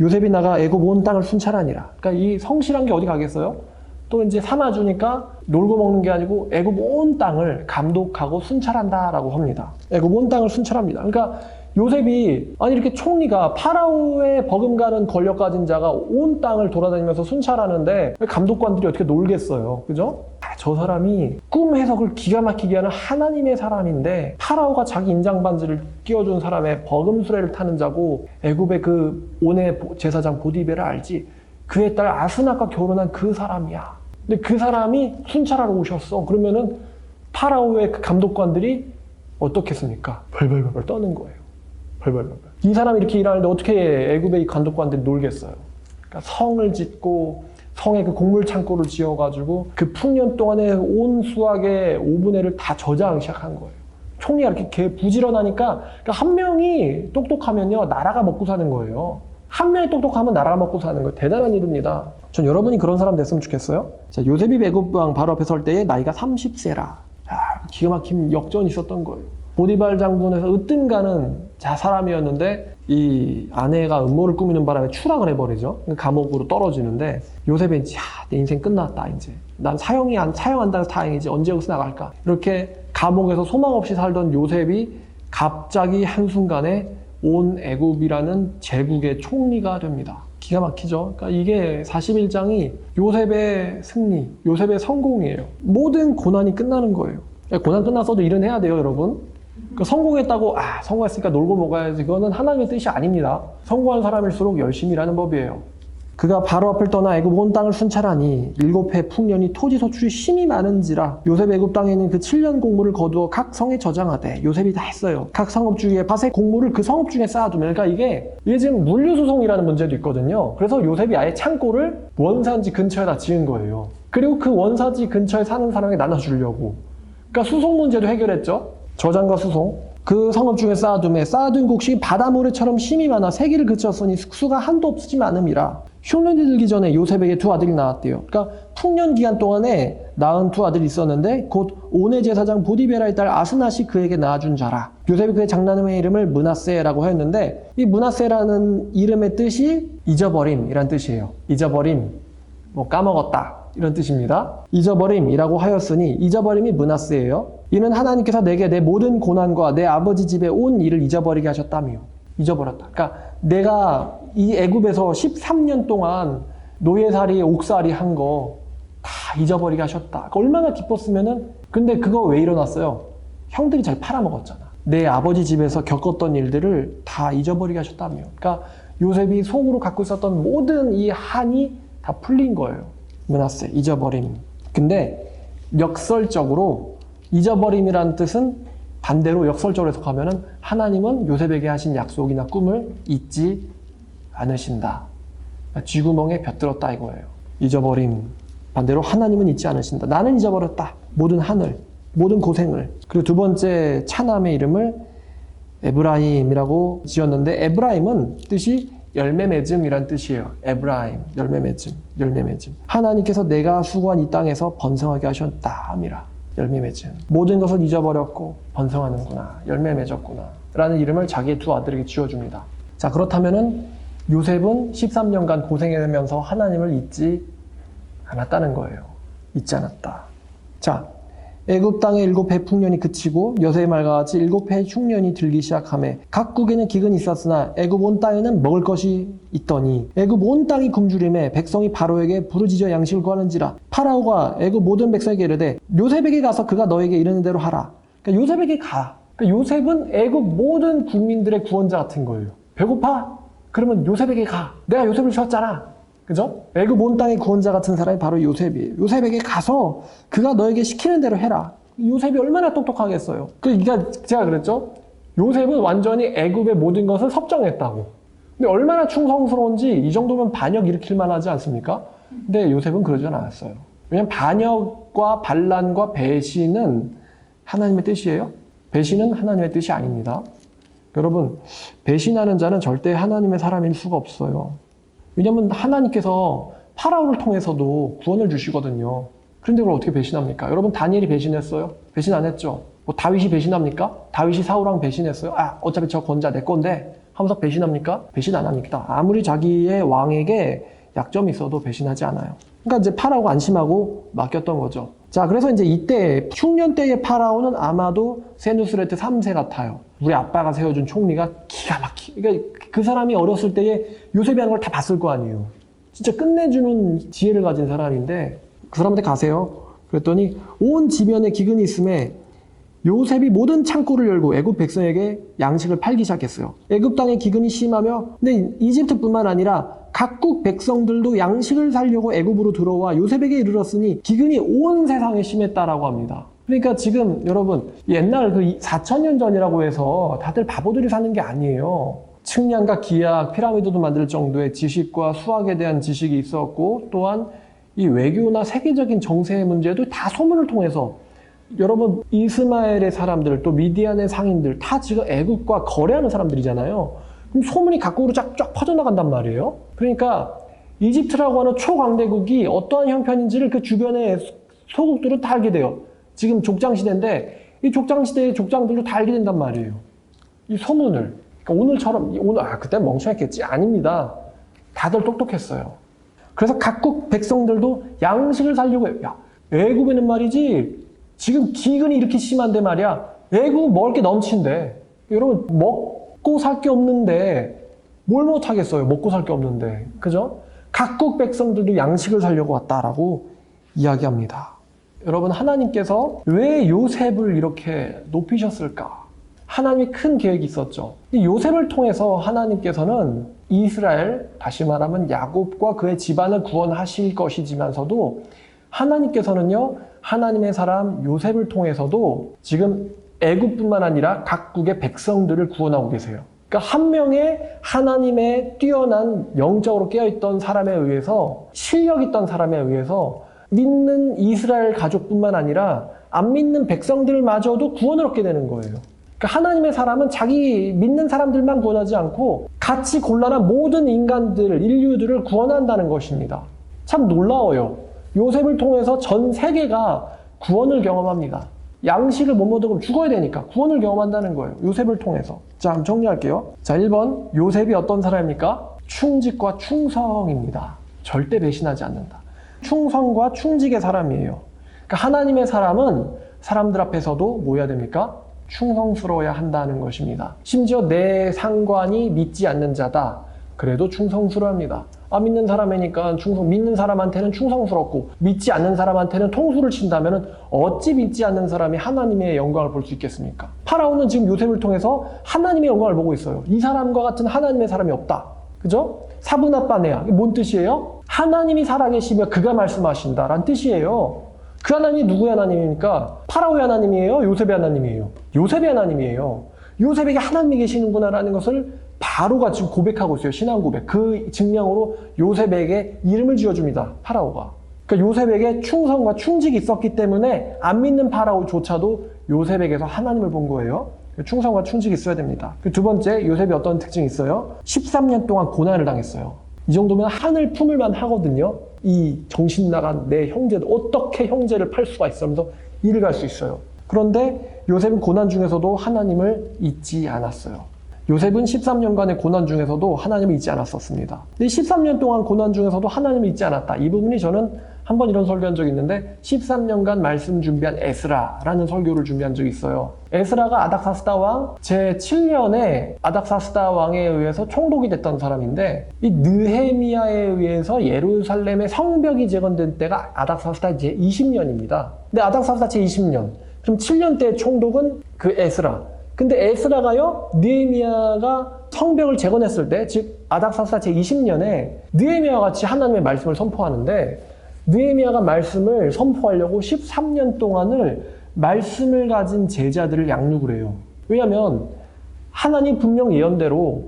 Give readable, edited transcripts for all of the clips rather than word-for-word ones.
요셉이 나가 애굽 온 땅을 순찰하니라. 그러니까 이 성실한 게 어디 가겠어요? 또 이제 삼아주니까 놀고 먹는 게 아니고 애굽 온 땅을 감독하고 순찰한다라고 합니다. 애굽 온 땅을 순찰합니다. 그러니까 요셉이 아니 이렇게 총리가 파라오의 버금가는 권력 가진 자가 온 땅을 돌아다니면서 순찰하는데 감독관들이 어떻게 놀겠어요? 그죠? 저 사람이 꿈 해석을 기가 막히게 하는 하나님의 사람인데 파라오가 자기 인장반지를 끼워준 사람의 버금수레를 타는 자고 애굽의 그 온의 제사장 보디베를 알지? 그의 딸 아스나과 결혼한 그 사람이야. 근데 그 사람이 순찰하러 오셨어. 그러면은 파라오의 그 감독관들이 어떻겠습니까? 벌벌벌 떠는 거예요. 벌벌벌. 이 사람이 이렇게 일하는데 어떻게 애굽의 이 감독관들이 놀겠어요? 그러니까 성을 짓고 성에 그 곡물 창고를 지어가지고 그 풍년 동안에 온 수확의 5분의 1을 다 저장하기 시작한 거예요. 총리가 이렇게 부지런하니까 그러니까 한 명이 똑똑하면요 나라가 먹고 사는 거예요. 한 명이 똑똑하면 나라가 먹고 사는 거예요. 대단한 일입니다. 전 여러분이 그런 사람 됐으면 좋겠어요. 자, 요셉이 애굽 왕 바로 앞에 설 때에 나이가 30세라. 기가 막힌 역전이 있었던 거예요. 보디발 장군에서 으뜸가는 사람이었는데 이 아내가 음모를 꾸미는 바람에 추락을 해버리죠. 감옥으로 떨어지는데 요셉이 내 인생 끝났다 이제. 난 사형한다고 다행이지 언제 여기서 나갈까. 이렇게 감옥에서 소망 없이 살던 요셉이 갑자기 한순간에 온 애굽이라는 제국의 총리가 됩니다. 기가 막히죠. 그러니까 이게 41장이 요셉의 승리, 요셉의 성공이에요. 모든 고난이 끝나는 거예요. 고난 끝났어도 일은 해야 돼요, 여러분. 성공했다고 성공했으니까 놀고 먹어야지. 그거는 하나님의 뜻이 아닙니다. 성공한 사람일수록 열심히 일하는 법이에요. 그가 바로 앞을 떠나 애굽 온 땅을 순찰하니 7해 풍년이 토지 소출이 심히 많은지라 요셉 애굽 땅에 있는 그 7년 곡물을 거두어 각 성에 저장하되 요셉이 다 했어요. 각 성읍 주위에 밭에 곡물을 그 성읍 중에 쌓아두면 그러니까 이게 지금 물류수송이라는 문제도 있거든요. 그래서 요셉이 아예 창고를 원산지 근처에다 지은 거예요. 그리고 그 원산지 근처에 사는 사람에게 나눠주려고. 그러니까 수송 문제도 해결했죠. 저장과 수송. 그 성읍 중에 쌓아둔 곡식이 바다모래처럼 심이 많아 세기를 그쳤으니 숙수가 한도 없으지 않음이라. 흉년이 들기 전에 요셉에게 두 아들이 낳았대요. 그러니까 풍년 기간 동안에 낳은 두 아들이 있었는데 곧 온의 제사장 보디베라의 딸 아스낫이 그에게 낳아준 자라. 요셉이 그의 장남의 이름을 므낫세라고 하였는데 이 므낫세라는 이름의 뜻이 잊어버림이란 뜻이에요. 잊어버림, 까먹었다 이런 뜻입니다. 잊어버림이라고 하였으니 잊어버림이 므낫세예요. 이는 하나님께서 내게 내 모든 고난과 내 아버지 집에 온 일을 잊어버리게 하셨다며. 잊어버렸다. 그러니까 내가 이 애굽에서 13년 동안 노예살이, 옥살이 한 거 다 잊어버리게 하셨다. 그러니까 얼마나 기뻤으면은 근데 그거 왜 일어났어요? 형들이 잘 팔아먹었잖아. 내 아버지 집에서 겪었던 일들을 다 잊어버리게 하셨다며. 그러니까 요셉이 속으로 갖고 있었던 모든 이 한이 다 풀린 거예요. 므낫세, 잊어버림. 근데 역설적으로 잊어버림이라는 뜻은 반대로 역설적으로 해석하면은 하나님은 요셉에게 하신 약속이나 꿈을 잊지 않으신다. 쥐구멍에 벼들었다 이거예요. 잊어버림. 반대로 하나님은 잊지 않으신다. 나는 잊어버렸다. 모든 하늘, 모든 고생을. 그리고 두 번째 차남의 이름을 에브라임이라고 지었는데 에브라임은 뜻이 열매 맺음이란 뜻이에요. 에브라임, 열매 맺음. 하나님께서 내가 수고한 이 땅에서 번성하게 하셨다 함이라. 열매 맺음. 모든 것을 잊어버렸고 번성하는구나. 열매 맺었구나. 라는 이름을 자기의 두 아들에게 지어줍니다. 자, 그렇다면은 요셉은 13년간 고생하면서 하나님을 잊지 않았다는 거예요. 잊지 않았다. 자, 애굽 땅의 7해 풍년이 그치고 여세의 말과 같이 7해의 흉년이 들기 시작하매 각국에는 기근이 있었으나 애굽 온 땅에는 먹을 것이 있더니 애굽 온 땅이 굶주림에 백성이 바로에게 부르짖어 양식을 구하는지라. 파라오가 애굽 모든 백성에게 이르되 요셉에게 가서 그가 너에게 이르는 대로 하라. 그러니까 요셉에게 가. 그러니까 요셉은 애굽 모든 국민들의 구원자 같은 거예요. 배고파? 그러면 요셉에게 가. 내가 요셉을 지었잖아. 그죠? 애굽 온 땅의 구원자 같은 사람이 바로 요셉이에요. 요셉에게 가서 그가 너에게 시키는 대로 해라. 요셉이 얼마나 똑똑하겠어요. 그러니까 제가 그랬죠? 요셉은 완전히 애굽의 모든 것을 섭정했다고. 근데 얼마나 충성스러운지 이 정도면 반역 일으킬 만하지 않습니까? 근데 요셉은 그러진 않았어요. 왜냐하면 반역과 반란과 배신은 하나님의 뜻이에요. 배신은 하나님의 뜻이 아닙니다. 여러분, 배신하는 자는 절대 하나님의 사람일 수가 없어요. 왜냐하면 하나님께서 파라오를 통해서도 구원을 주시거든요. 그런데 그걸 어떻게 배신합니까? 여러분, 다니엘이 배신했어요? 배신 안 했죠? 다윗이 배신합니까? 다윗이 사울왕 배신했어요? 어차피 저 권자 내 건데 하면서 배신합니까? 배신 안 합니다. 아무리 자기의 왕에게 약점이 있어도 배신하지 않아요. 그러니까 이제 파라오가 안심하고 맡겼던 거죠. 자, 그래서 이제 이때 흉년 때의 파라오는 아마도 세누스레트 3세 같아요. 우리 아빠가 세워준 총리가 기가 그러니까 그 사람이 어렸을 때에 요셉이 하는 걸 다 봤을 거 아니에요. 진짜 끝내주는 지혜를 가진 사람인데 그 사람한테 가세요. 그랬더니 온 지면에 기근이 있음에 요셉이 모든 창고를 열고 애굽 백성에게 양식을 팔기 시작했어요. 애굽 땅에 기근이 심하며 근데 이집트뿐만 아니라 각국 백성들도 양식을 살려고 애굽으로 들어와 요셉에게 이르렀으니 기근이 온 세상에 심했다라고 합니다. 그러니까 지금 여러분 옛날 그 4,000년 전이라고 해서 다들 바보들이 사는 게 아니에요. 측량과 기약, 피라미드도 만들 정도의 지식과 수학에 대한 지식이 있었고 또한 이 외교나 세계적인 정세 문제도 다 소문을 통해서 여러분 이스마엘의 사람들 또 미디안의 상인들 다 지금 애국과 거래하는 사람들이잖아요. 그럼 소문이 각국으로 쫙 퍼져나간단 말이에요. 그러니까 이집트라고 하는 초강대국이 어떠한 형편인지를 그 주변의 소국들은 다 알게 돼요. 지금 족장시대인데 이 족장시대의 족장들도 다 알게 된단 말이에요. 이 소문을. 그러니까 오늘처럼 그때 멍청했겠지? 아닙니다. 다들 똑똑했어요. 그래서 각국 백성들도 양식을 살려고 해요. 야, 애굽에는 말이지 지금 기근이 이렇게 심한데 말이야. 애국은 먹을 게 넘친데. 여러분 먹고 살 게 없는데 뭘 못하겠어요. 먹고 살 게 없는데. 그죠? 각국 백성들도 양식을 살려고 왔다라고 이야기합니다. 여러분 하나님께서 왜 요셉을 이렇게 높이셨을까? 하나님이 큰 계획이 있었죠. 요셉을 통해서 하나님께서는 이스라엘, 다시 말하면 야곱과 그의 집안을 구원하실 것이지만서도 하나님께서는요, 하나님의 사람 요셉을 통해서도 지금 애굽뿐만 아니라 각국의 백성들을 구원하고 계세요. 그러니까 한 명의 하나님의 뛰어난 영적으로 깨어있던 사람에 의해서 실력 있던 사람에 의해서 믿는 이스라엘 가족뿐만 아니라 안 믿는 백성들마저도 구원을 얻게 되는 거예요. 그러니까 하나님의 사람은 자기 믿는 사람들만 구원하지 않고 같이 곤란한 모든 인간들, 인류들을 구원한다는 것입니다. 참 놀라워요. 요셉을 통해서 전 세계가 구원을 경험합니다. 양식을 못 먹으면 죽어야 되니까 구원을 경험한다는 거예요. 요셉을 통해서. 자, 한번 정리할게요. 자, 1번 요셉이 어떤 사람입니까? 충직과 충성입니다. 절대 배신하지 않는다. 충성과 충직의 사람이에요. 그러니까 하나님의 사람은 사람들 앞에서도 뭐 해야 됩니까? 충성스러워야 한다는 것입니다. 심지어 내 상관이 믿지 않는 자다. 그래도 충성스러워합니다. 믿는 사람이니까 믿는 사람한테는 충성스럽고 믿지 않는 사람한테는 통수를 친다면 어찌 믿지 않는 사람이 하나님의 영광을 볼 수 있겠습니까? 파라오는 지금 요셉을 통해서 하나님의 영광을 보고 있어요. 이 사람과 같은 하나님의 사람이 없다. 그죠? 사브나빠네야. 뭔 뜻이에요? 하나님이 살아계시며 그가 말씀하신다라는 뜻이에요. 그 하나님이 누구의 하나님입니까? 파라오의 하나님이에요? 요셉의 하나님이에요? 요셉의 하나님이에요. 요셉에게 하나님이 계시는구나라는 것을 바로가 지금 고백하고 있어요. 신앙 고백. 그 증명으로 요셉에게 이름을 지어줍니다. 파라오가. 그러니까 요셉에게 충성과 충직이 있었기 때문에 안 믿는 파라오조차도 요셉에게서 하나님을 본 거예요. 충성과 충직이 있어야 됩니다. 두 번째, 요셉이 어떤 특징이 있어요? 13년 동안 고난을 당했어요. 이 정도면 하늘 품을만 하거든요. 이 정신 나간 내 형제들, 어떻게 형제를 팔 수가 있어 하면서 일을 갈 수 있어요. 그런데 요셉은 고난 중에서도 하나님을 잊지 않았어요. 요셉은 13년간의 고난 중에서도 하나님을 잊지 않았었습니다. 근데 13년 동안 고난 중에서도 하나님을 잊지 않았다. 이 부분이 저는 한번 이런 설교한 적이 있는데 13년간 말씀 준비한 에스라라는 설교를 준비한 적이 있어요. 에스라가 아닥사스다 왕 제7년에 아닥사스다 왕에 의해서 총독이 됐던 사람인데 이 느헤미야에 의해서 예루살렘의 성벽이 재건된 때가 아닥사스다 제20년입니다. 근데 아닥사스다 제20년 그럼 7년 때 총독은 그 에스라. 근데 에스라가요, 느헤미야가 성벽을 재건했을 때, 즉 아닥사스다 제20년에 느헤미야와 같이 하나님의 말씀을 선포하는데 느헤미야가 말씀을 선포하려고 13년 동안을 말씀을 가진 제자들을 양육을 해요. 왜냐하면 하나님 분명 예언대로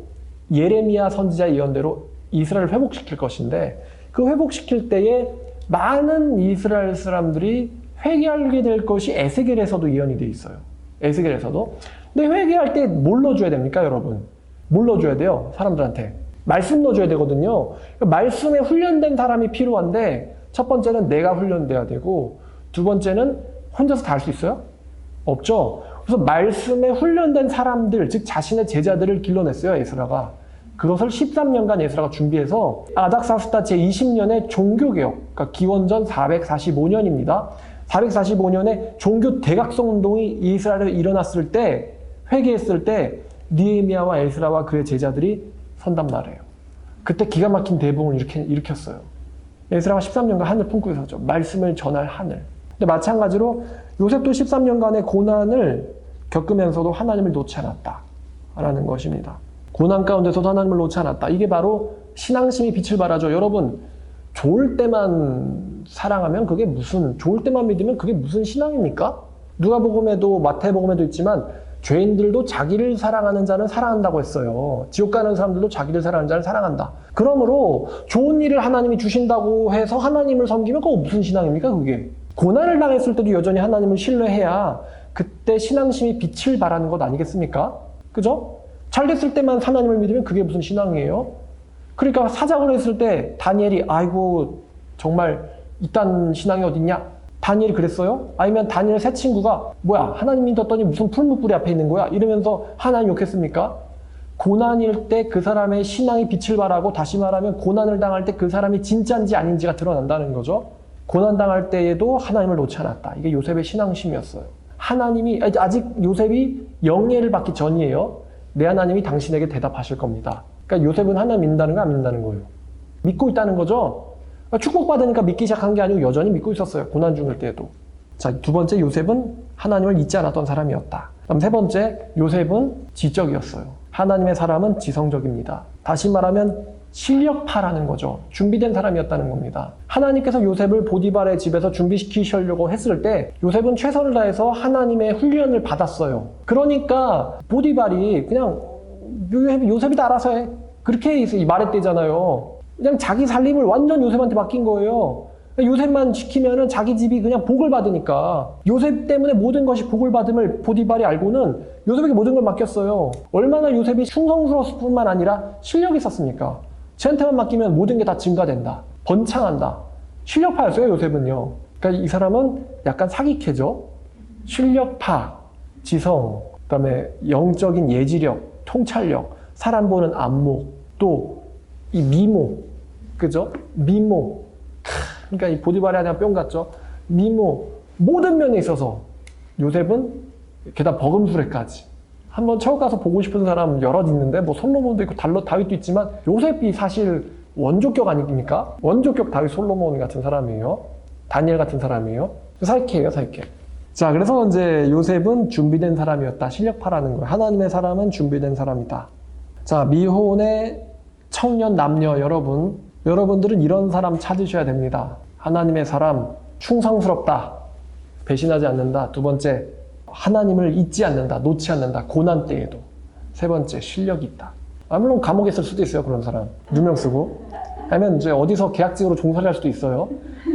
예레미야 선지자 예언대로 이스라엘을 회복시킬 것인데 그 회복시킬 때에 많은 이스라엘 사람들이 회개하게 될 것이 에스겔에서도 예언이 돼 있어요. 에스겔에서도. 근데 회개할 때 뭘 넣어줘야 됩니까, 여러분? 뭘 넣어줘야 돼요, 사람들한테? 말씀 넣어줘야 되거든요. 말씀에 훈련된 사람이 필요한데 첫 번째는 내가 훈련돼야 되고 두 번째는 혼자서 다 할 수 있어요? 없죠. 그래서 말씀에 훈련된 사람들, 즉 자신의 제자들을 길러냈어요, 에스라가. 그것을 13년간 에스라가 준비해서 아닥사스다 제20년의 종교개혁, 그러니까 기원전 445년입니다. 445년에 종교 대각성 운동이 이스라엘에 일어났을 때, 회개했을 때 느헤미야와 에스라와 그의 제자들이 선단 말이에요. 그때 기가 막힌 대붕을 일으켰어요. 에스라가 13년간 하늘 품고 있었죠. 말씀을 전할 하늘. 근데 마찬가지로 요셉도 13년간의 고난을 겪으면서도 하나님을 놓지 않았다라는 것입니다. 고난 가운데서도 하나님을 놓지 않았다. 이게 바로 신앙심이 빛을 발하죠. 여러분, 좋을 때만 사랑하면 그게 무슨, 좋을 때만 믿으면 그게 무슨 신앙입니까? 누가복음에도 마태복음에도 있지만 죄인들도 자기를 사랑하는 자는 사랑한다고 했어요. 지옥 가는 사람들도 자기를 사랑하는 자를 사랑한다. 그러므로 좋은 일을 하나님이 주신다고 해서 하나님을 섬기면 그거 무슨 신앙입니까, 그게? 고난을 당했을 때도 여전히 하나님을 신뢰해야 그때 신앙심이 빛을 발하는 것 아니겠습니까? 그죠? 잘 됐을 때만 하나님을 믿으면 그게 무슨 신앙이에요? 그러니까 사자굴에 있을 때 다니엘이 아이고 정말 이딴 신앙이 어딨냐? 다니엘이 그랬어요? 아니면 다니엘 세 친구가 뭐야 하나님 믿었더니 무슨 풀무불이 앞에 있는 거야? 이러면서 하나님 욕했습니까? 고난일 때 그 사람의 신앙이 빛을 발하고, 다시 말하면 고난을 당할 때 그 사람이 진짜인지 아닌지가 드러난다는 거죠. 고난당할 때에도 하나님을 놓지 않았다. 이게 요셉의 신앙심이었어요. 하나님이, 아직 요셉이 영예를 받기 전이에요. 내 하나님이 당신에게 대답하실 겁니다. 그러니까 요셉은 하나님 믿는다는 거 안 믿는다는 거예요. 믿고 있다는 거죠. 그러니까 축복받으니까 믿기 시작한 게 아니고 여전히 믿고 있었어요. 고난 중일 때에도. 자, 두 번째, 요셉은 하나님을 잊지 않았던 사람이었다. 그럼 세 번째, 요셉은 지적이었어요. 하나님의 사람은 지성적입니다. 다시 말하면 실력파라는 거죠. 준비된 사람이었다는 겁니다. 하나님께서 요셉을 보디발의 집에서 준비시키시려고 했을 때 요셉은 최선을 다해서 하나님의 훈련을 받았어요. 그러니까 보디발이 그냥 요셉이 다 알아서 해. 그렇게 말했대잖아요. 그냥 자기 살림을 완전 요셉한테 맡긴 거예요. 요셉만 시키면은 자기 집이 그냥 복을 받으니까, 요셉 때문에 모든 것이 복을 받음을 보디발이 알고는 요셉에게 모든 걸 맡겼어요. 얼마나 요셉이 충성스러웠을 뿐만 아니라 실력이 있었습니까? 쟤한테만 맡기면 모든 게 다 증가된다. 번창한다. 실력파였어요, 요셉은요. 그러니까 이 사람은 약간 사기캐죠. 실력파, 지성, 그다음에 영적인 예지력, 통찰력, 사람 보는 안목, 또 이 미모, 그죠? 미모. 그러니까 이 보디발이 아니라 뿅 같죠? 미모, 모든 면에 있어서 요셉은 게다가 버금수레까지. 한번 처음 가서 보고 싶은 사람 여럿 있는데, 뭐 솔로몬도 있고 다윗도 있지만 요셉이 사실 원조격 아닙니까? 원조격 다윗 솔로몬 같은 사람이에요. 다니엘 같은 사람이에요. 사이키예요, 사이키. 자, 그래서 이제 요셉은 준비된 사람이었다. 실력파라는 거예요. 하나님의 사람은 준비된 사람이다. 자, 미혼의 청년 남녀 여러분들은 이런 사람 찾으셔야 됩니다. 하나님의 사람, 충성스럽다. 배신하지 않는다. 두 번째, 하나님을 잊지 않는다. 놓지 않는다. 고난 때에도. 세 번째, 실력이 있다. 물론 감옥에 있을 수도 있어요, 그런 사람. 누명 쓰고. 아니면 이제 어디서 계약직으로 종사를 할 수도 있어요.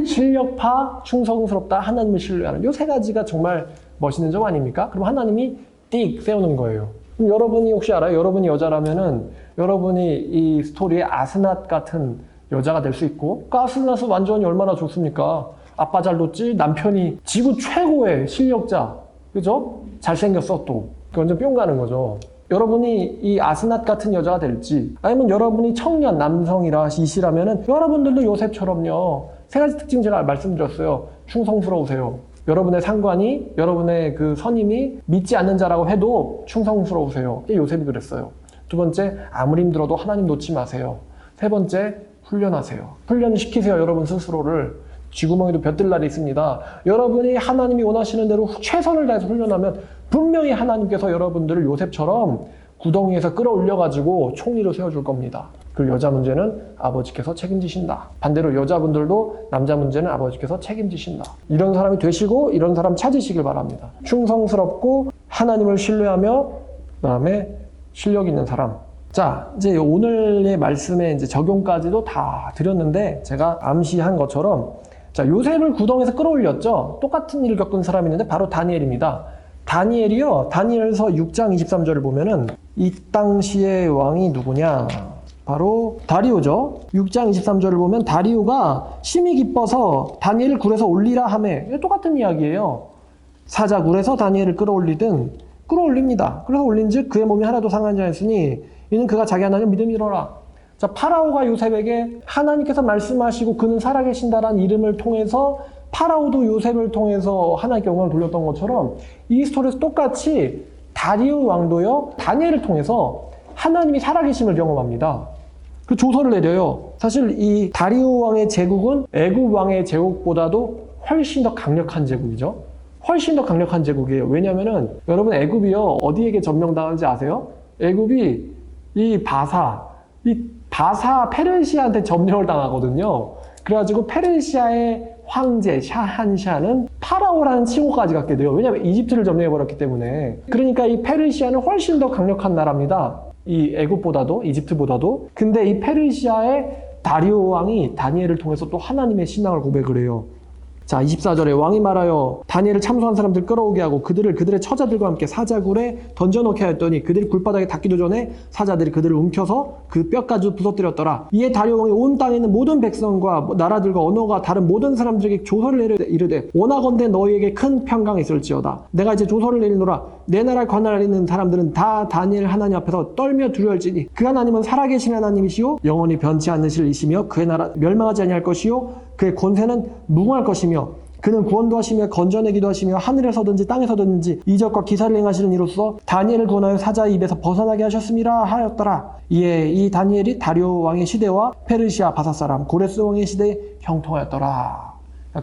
실력파, 충성스럽다, 하나님을 신뢰하는. 요 세 가지가 정말 멋있는 점 아닙니까? 그럼 하나님이 띡 세우는 거예요. 그럼 여러분이 혹시 알아요? 여러분이 여자라면은 여러분이 이 스토리의 아스낫 같은 여자가 될 수 있고, 그 아스낫은 완전히 얼마나 좋습니까? 아빠 잘 뒀지, 남편이 지구 최고의 실력자, 그죠? 잘생겼어 또. 완전 뿅 가는 거죠. 여러분이 이 아스낫 같은 여자가 될지, 아니면 여러분이 청년 남성이시라면은 여러분들도 요셉처럼요. 세 가지 특징 제가 말씀드렸어요. 충성스러우세요. 여러분의 상관이, 여러분의 그 선임이 믿지 않는 자라고 해도 충성스러우세요. 이게 요셉이 그랬어요. 두 번째, 아무리 힘들어도 하나님 놓지 마세요. 세 번째, 훈련하세요. 훈련시키세요, 여러분 스스로를. 쥐구멍에도 벼뜰 날이 있습니다. 여러분이 하나님이 원하시는 대로 최선을 다해서 훈련하면 분명히 하나님께서 여러분들을 요셉처럼 구덩이에서 끌어올려가지고 총리로 세워줄 겁니다. 그리고 여자 문제는 아버지께서 책임지신다. 반대로 여자분들도 남자 문제는 아버지께서 책임지신다. 이런 사람이 되시고 이런 사람 찾으시길 바랍니다. 충성스럽고 하나님을 신뢰하며 그다음에 실력 있는 사람. 자, 이제 오늘의 말씀에 이제 적용까지도 다 드렸는데 제가 암시한 것처럼, 자, 요셉을 구덩이에서 끌어올렸죠. 똑같은 일을 겪은 사람이 있는데 바로 다니엘입니다. 다니엘이요. 다니엘서 6장 23절을 보면은 이 당시의 왕이 누구냐? 바로 다리오죠. 6장 23절을 보면 다리오가 심히 기뻐서 다니엘을 굴에서 올리라 하매. 똑같은 이야기예요. 사자굴에서 다니엘을 끌어올립니다. 그래서 올린즉 그의 몸이 하나도 상하지 않으니 이는 그가 자기 하나님을 믿음이로라. 자, 파라오가 요셉에게 하나님께서 말씀하시고 그는 살아계신다라는 이름을 통해서 파라오도 요셉을 통해서 하나님께 영광을 돌렸던 것처럼 이 스토리에서 똑같이 다리오 왕도요 다니엘을 통해서 하나님이 살아계심을 경험합니다. 그 조서를 내려요. 사실 이 다리오 왕의 제국은 애굽 왕의 제국보다도 훨씬 더 강력한 제국이죠. 훨씬 더 강력한 제국이에요. 왜냐면은 여러분 애굽이요 어디에게 점령당하는지 아세요? 애굽이 이 바사 페르시아한테 점령을 당하거든요. 그래가지고 페르시아의 황제 샤한샤는 파라오라는 칭호까지 갖게 돼요. 왜냐하면 이집트를 점령해버렸기 때문에. 그러니까 이 페르시아는 훨씬 더 강력한 나라입니다. 이 애굽보다도, 이집트보다도. 근데 이 페르시아의 다리오 왕이 다니엘을 통해서 또 하나님의 신앙을 고백을 해요. 자, 24절에 왕이 말하여 다니엘을 참소한 사람들 끌어오게 하고 그들의 처자들과 함께 사자굴에 던져놓게 하였더니 그들이 굴바닥에 닿기도 전에 사자들이 그들을 움켜서 그 뼈까지 부서뜨렸더라. 이에 다리오 왕이 온 땅에 있는 모든 백성과 나라들과 언어가 다른 모든 사람들에게 조서를 내려 이르되 원하건대 너희에게 큰 평강이 있을지어다. 내가 이제 조서를 내리노라. 내 나라에 관할하는 사람들은 다 다니엘 하나님 앞에서 떨며 두려울지니 그 하나님은 살아계신 하나님이시요 영원히 변치 않으실 이시며 그의 나라 멸망하지 아니할 것이요 그의 권세는 무궁할 것이며 그는 구원도 하시며 건져내기도 하시며 하늘에서든지 땅에서든지 이적과 기사를 행하시는 이로써 다니엘을 구원하여 사자의 입에서 벗어나게 하셨음이라 하였더라. 이에 이 다니엘이 다리오 왕의 시대와 페르시아 바사 사람 고레스 왕의 시대에 형통하였더라.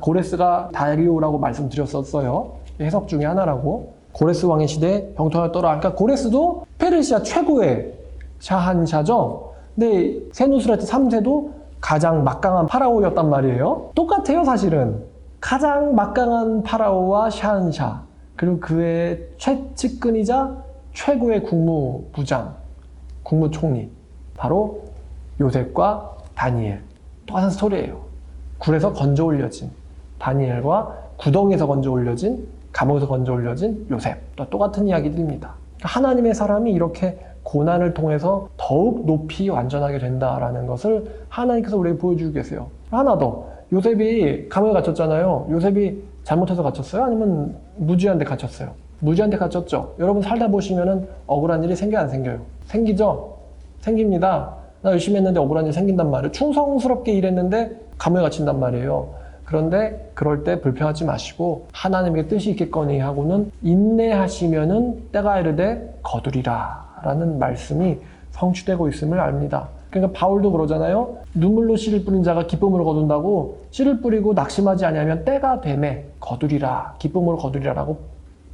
고레스가 다리오라고 말씀드렸었어요. 해석 중에 하나라고. 고레스 왕의 시대에 형통하였더라. 그러니까 고레스도 페르시아 최고의 샤한샤죠. 근데 세누스라트 3세도 가장 막강한 파라오였단 말이에요. 똑같아요, 사실은. 가장 막강한 파라오와 샤한샤, 그리고 그의 최측근이자 최고의 국무부장, 국무총리, 바로 요셉과 다니엘. 똑같은 스토리예요. 굴에서 건져 올려진 다니엘과 구덩이에서 건져 올려진, 감옥에서 건져 올려진 요셉. 또 똑같은 이야기들입니다. 하나님의 사람이 이렇게 고난을 통해서 더욱 높이 완전하게 된다라는 것을 하나님께서 우리에게 보여주고 계세요. 하나 더. 요셉이 감옥에 갇혔잖아요. 요셉이 잘못해서 갇혔어요? 아니면 무지한 데 갇혔어요? 무지한 데 갇혔죠. 여러분 살다 보시면은 억울한 일이 생겨요, 안 생겨요? 생기죠? 생깁니다. 나 열심히 했는데 억울한 일이 생긴단 말이에요. 충성스럽게 일했는데 감옥에 갇힌단 말이에요. 그런데 그럴 때 불평하지 마시고 하나님의 뜻이 있겠거니 하고는 인내하시면은 때가 이르되 거두리라 라는 말씀이 성취되고 있음을 압니다. 그러니까 바울도 그러잖아요. 눈물로 씨를 뿌린 자가 기쁨으로 거둔다고. 씨를 뿌리고 낙심하지 아니하면 때가 되매 거두리라, 기쁨으로 거두리라라고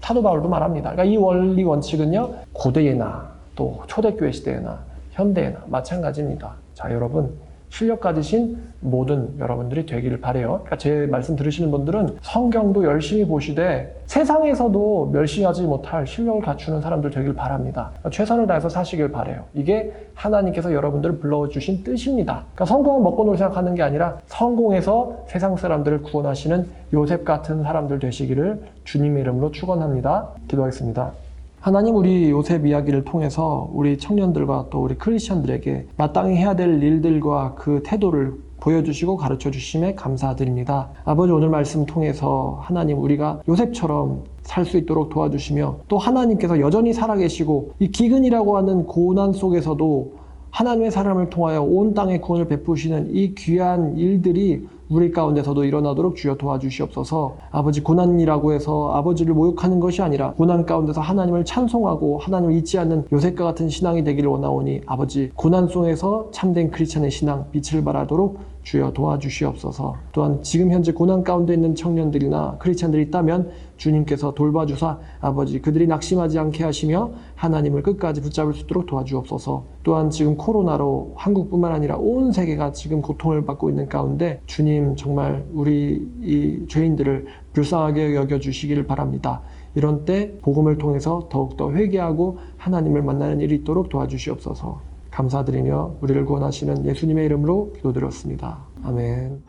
사도 바울도 말합니다. 그러니까 이 원리 원칙은요 고대에나 또 초대교회 시대에나 현대에나 마찬가지입니다. 자, 여러분 실력 가지신 모든 여러분들이 되기를 바라요. 그러니까 제 말씀 들으시는 분들은 성경도 열심히 보시되 세상에서도 멸시하지 못할 실력을 갖추는 사람들 되길 바랍니다. 그러니까 최선을 다해서 사시길 바라요. 이게 하나님께서 여러분들을 불러주신 뜻입니다. 그러니까 성공은 먹고 놀 생각하는 게 아니라 성공해서 세상 사람들을 구원하시는 요셉 같은 사람들 되시기를 주님의 이름으로 축원합니다. 기도하겠습니다. 하나님, 우리 요셉 이야기를 통해서 우리 청년들과 또 우리 크리스천들에게 마땅히 해야 될 일들과 그 태도를 보여주시고 가르쳐 주심에 감사드립니다. 아버지, 오늘 말씀 통해서 하나님 우리가 요셉처럼 살 수 있도록 도와주시며 또 하나님께서 여전히 살아계시고 이 기근이라고 하는 고난 속에서도 하나님의 사람을 통하여 온 땅에 구원을 베푸시는 이 귀한 일들이 우리 가운데서도 일어나도록 주여 도와주시옵소서. 아버지, 고난이라고 해서 아버지를 모욕하는 것이 아니라 고난 가운데서 하나님을 찬송하고 하나님을 잊지 않는 요셉과 같은 신앙이 되기를 원하오니 아버지, 고난 속에서 참된 크리스천의 신앙 빛을 발하도록 주여 도와주시옵소서. 또한 지금 현재 고난 가운데 있는 청년들이나 크리스천들이 있다면 주님께서 돌봐주사 아버지 그들이 낙심하지 않게 하시며 하나님을 끝까지 붙잡을 수 있도록 도와주옵소서. 또한 지금 코로나로 한국뿐만 아니라 온 세계가 지금 고통을 받고 있는 가운데 주님 정말 우리 이 죄인들을 불쌍하게 여겨주시기를 바랍니다. 이런 때 복음을 통해서 더욱더 회개하고 하나님을 만나는 일이 있도록 도와주시옵소서. 감사드리며 우리를 구원하시는 예수님의 이름으로 기도드렸습니다. 아멘.